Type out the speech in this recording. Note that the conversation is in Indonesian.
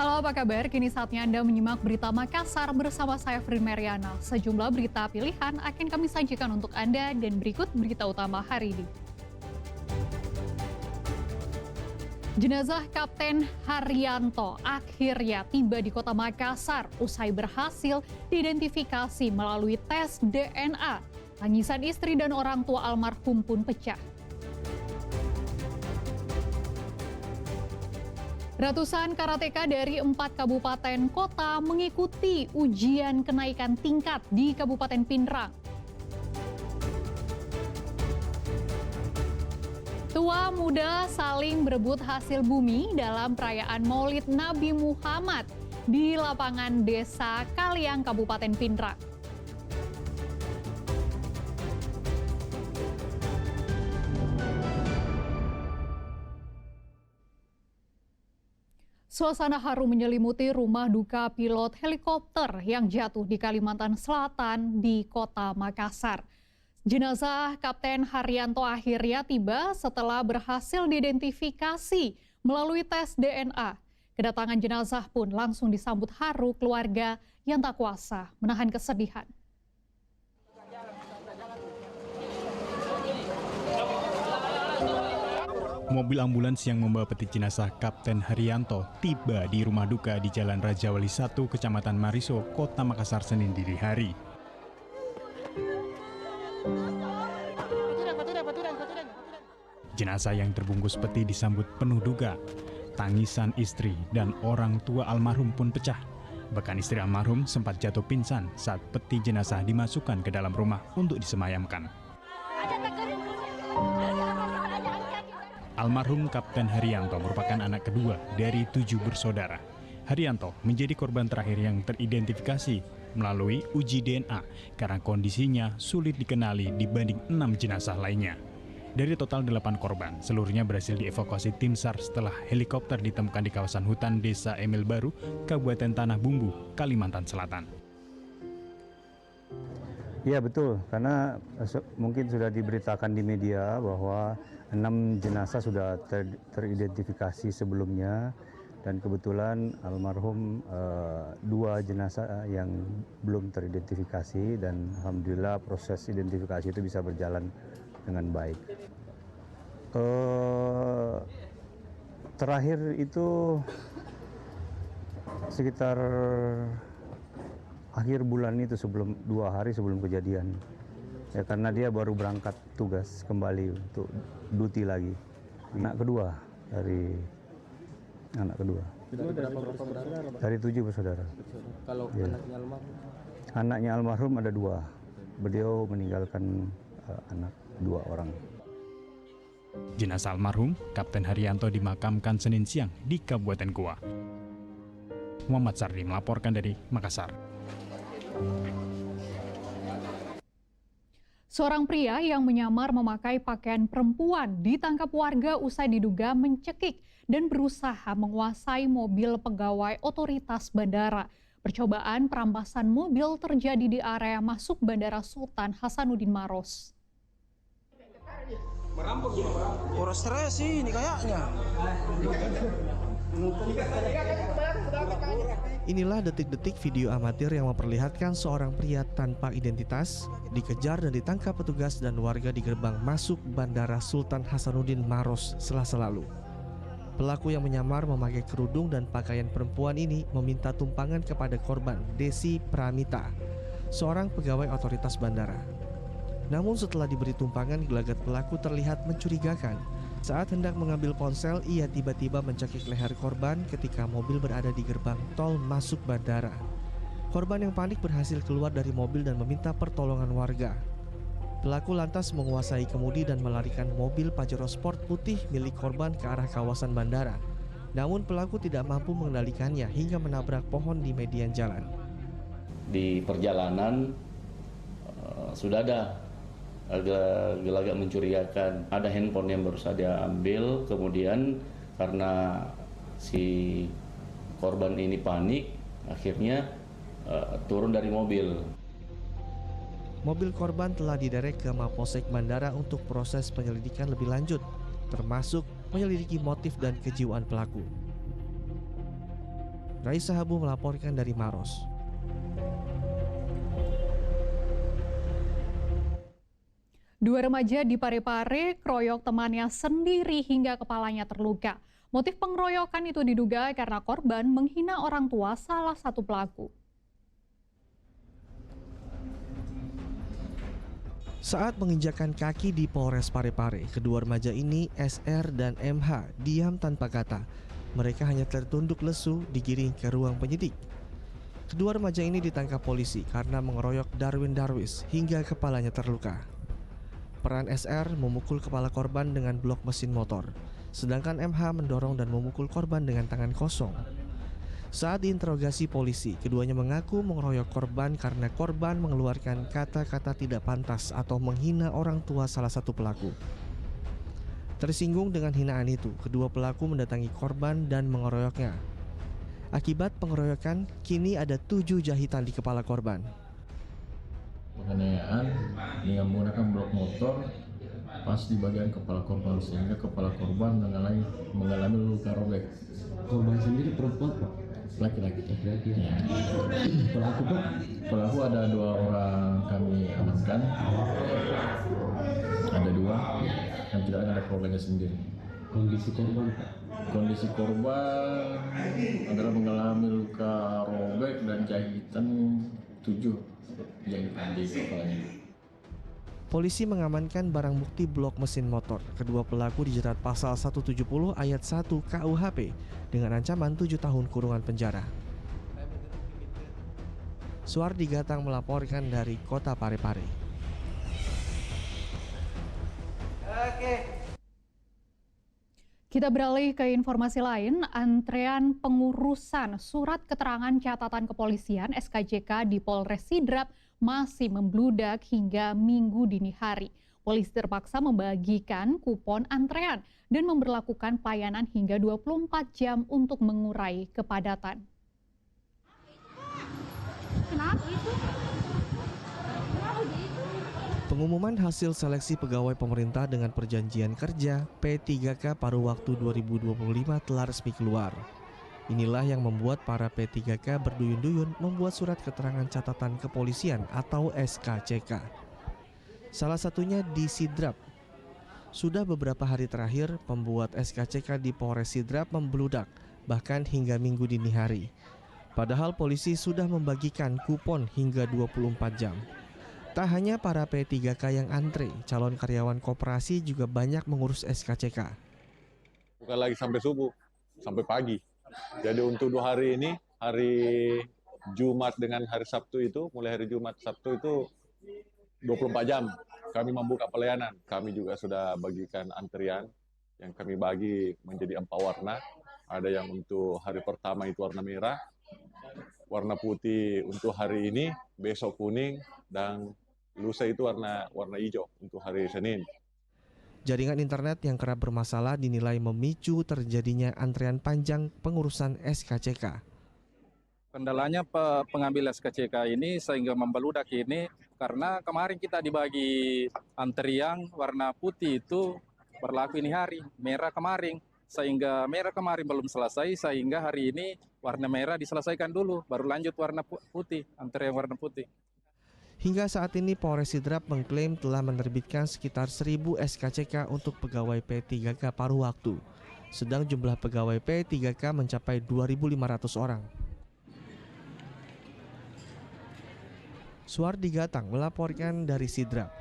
Halo, apa kabar? Kini saatnya Anda menyimak berita Makassar bersama saya Frin Mariana. Sejumlah berita pilihan akan kami sajikan untuk Anda dan berikut berita utama hari ini. Jenazah Kapten Haryanto akhirnya tiba di kota Makassar usai berhasil diidentifikasi melalui tes DNA. Tangisan istri dan orang tua almarhum pun pecah. Ratusan karateka dari 4 kabupaten kota mengikuti ujian kenaikan tingkat di Kabupaten Pindrang. Tua muda saling berebut hasil bumi dalam perayaan Maulid Nabi Muhammad di lapangan Desa Kaliang, Kabupaten Pindrang. Suasana haru menyelimuti rumah duka pilot helikopter yang jatuh di Kalimantan Selatan di kota Makassar. Jenazah Kapten Haryanto akhirnya tiba setelah berhasil diidentifikasi melalui tes DNA. Kedatangan jenazah pun langsung disambut haru keluarga yang tak kuasa menahan kesedihan. Mobil ambulans yang membawa peti jenazah Kapten Haryanto tiba di rumah duka di Jalan Raja Wali 1, Kecamatan Mariso, Kota Makassar, Senin dini hari. Jenazah yang terbungkus peti disambut penuh duka. Tangisan istri dan orang tua almarhum pun pecah. Bahkan istri almarhum sempat jatuh pingsan saat peti jenazah dimasukkan ke dalam rumah untuk disemayamkan. Almarhum Kapten Haryanto merupakan anak kedua dari 7 bersaudara. Haryanto menjadi korban terakhir yang teridentifikasi melalui uji DNA karena kondisinya sulit dikenali dibanding 6 jenazah lainnya. Dari total 8 korban, seluruhnya berhasil dievakuasi tim SAR setelah helikopter ditemukan di kawasan hutan Desa Emil Baru, Kabupaten Tanah Bumbu, Kalimantan Selatan. Ya betul, karena mungkin sudah diberitakan di media bahwa 6 jenazah sudah teridentifikasi sebelumnya, dan kebetulan almarhum 2 jenazah yang belum teridentifikasi, dan alhamdulillah proses identifikasi itu bisa berjalan dengan baik. Terakhir itu sekitar akhir bulan itu, 2 hari sebelum kejadian. Ya, karena dia baru berangkat tugas kembali untuk duty lagi. Anak kedua dari anak kedua. Dari 7 bersaudara. Kalau ya. Anaknya almarhum? Anaknya almarhum ada 2. Beliau meninggalkan anak 2 orang. Jenazah almarhum Kapten Haryanto dimakamkan Senin siang di Kabupaten Goa. Muhammad Sardi melaporkan dari Makassar. Seorang pria yang menyamar memakai pakaian perempuan ditangkap warga usai diduga mencekik dan berusaha menguasai mobil pegawai otoritas bandara. Percobaan perampasan mobil terjadi di area masuk Bandara Sultan Hasanuddin Maros. Orang stres sih ini kayaknya. Inilah detik-detik video amatir yang memperlihatkan seorang pria tanpa identitas dikejar dan ditangkap petugas dan warga di gerbang masuk Bandara Sultan Hasanuddin Maros Selasa lalu. Pelaku yang menyamar memakai kerudung dan pakaian perempuan ini meminta tumpangan kepada korban, Desi Pramita, seorang pegawai otoritas bandara. Namun setelah diberi tumpangan, gelagat pelaku terlihat mencurigakan. Saat hendak mengambil ponsel, ia tiba-tiba mencekik leher korban ketika mobil berada di gerbang tol masuk bandara. Korban yang panik berhasil keluar dari mobil dan meminta pertolongan warga. Pelaku lantas menguasai kemudi dan melarikan mobil Pajero Sport putih milik korban ke arah kawasan bandara. Namun pelaku tidak mampu mengendalikannya hingga menabrak pohon di median jalan. Di perjalanan sudah ada agak mencurigakan, ada handphone yang baru saja ambil, kemudian karena si korban ini panik, akhirnya turun dari mobil. Mobil korban telah diderek ke Mapolsek Bandara untuk proses penyelidikan lebih lanjut, termasuk menyelidiki motif dan kejiwaan pelaku. Raisa Habu melaporkan dari Maros. Dua remaja di Parepare keroyok temannya sendiri hingga kepalanya terluka. Motif pengeroyokan itu diduga karena korban menghina orang tua salah satu pelaku. Saat menginjakkan kaki di Polres Parepare, kedua remaja ini, SR dan MH, diam tanpa kata. Mereka hanya tertunduk lesu digiring ke ruang penyidik. Kedua remaja ini ditangkap polisi karena mengeroyok Darwin Darwis hingga kepalanya terluka. Peran SR memukul kepala korban dengan blok mesin motor, sedangkan MH mendorong dan memukul korban dengan tangan kosong. Saat diinterogasi polisi, keduanya mengaku mengeroyok korban karena korban mengeluarkan kata-kata tidak pantas atau menghina orang tua salah satu pelaku. Tersinggung dengan hinaan itu, kedua pelaku mendatangi korban dan mengeroyoknya. Akibat pengeroyokan, kini ada 7 jahitan di kepala korban. Penganiayaan dengan menggunakan blok motor pas di bagian kepala korban sehingga kepala korban mengalami luka robek. Korban sendiri perempuan Pak? Laki-laki. Ya. Pelaku Pak? Pelaku ada 2 orang kami amankan. Ada 2 yang tidak ada korbannya sendiri. Kondisi korban Pak? Kondisi korban adalah mengalami luka robek dan jahitan 7 jahitan di kepalanya. Polisi mengamankan barang bukti blok mesin motor. Kedua pelaku dijerat pasal 170 ayat 1 KUHP dengan ancaman 7 tahun kurungan penjara. Suardi Gatang melaporkan dari Kota Parepare. Kita beralih ke informasi lain, antrean pengurusan surat keterangan catatan kepolisian SKCK di Polres Sidrap masih membludak hingga Minggu dini hari. Polisi terpaksa membagikan kupon antrean dan memberlakukan pelayanan hingga 24 jam untuk mengurai kepadatan. Kenapa itu? Pengumuman hasil seleksi pegawai pemerintah dengan perjanjian kerja P3K paruh waktu 2025 telah resmi keluar. Inilah yang membuat para P3K berduyun-duyun membuat surat keterangan catatan kepolisian atau SKCK. Salah satunya di Sidrap. Sudah beberapa hari terakhir pembuat SKCK di Polres Sidrap membludak, bahkan hingga Minggu dini hari. Padahal polisi sudah membagikan kupon hingga 24 jam. Tak hanya para P3K yang antre, calon karyawan koperasi juga banyak mengurus SKCK. Bukan lagi sampai subuh, sampai pagi. Jadi untuk 2 hari ini, hari Jumat dengan hari Sabtu itu, mulai hari Jumat Sabtu itu 24 jam kami membuka pelayanan. Kami juga sudah bagikan antrian yang kami bagi menjadi 4 warna. Ada yang untuk hari pertama itu warna merah, warna putih untuk hari ini, besok kuning, dan lusa itu warna hijau untuk hari Senin. Jaringan internet yang kerap bermasalah dinilai memicu terjadinya antrean panjang pengurusan SKCK. Kendalanya pengambil SKCK ini sehingga membeludak ini karena kemarin kita dibagi antrian warna putih itu berlaku ini hari, merah kemarin. Sehingga merah kemarin belum selesai, sehingga hari ini warna merah diselesaikan dulu, baru lanjut warna putih, antrian warna putih. Hingga saat ini Polres Sidrap mengklaim telah menerbitkan sekitar 1.000 SKCK untuk pegawai P3K paruh waktu. Sedang jumlah pegawai P3K mencapai 2.500 orang. Suardi Gatang melaporkan dari Sidrap.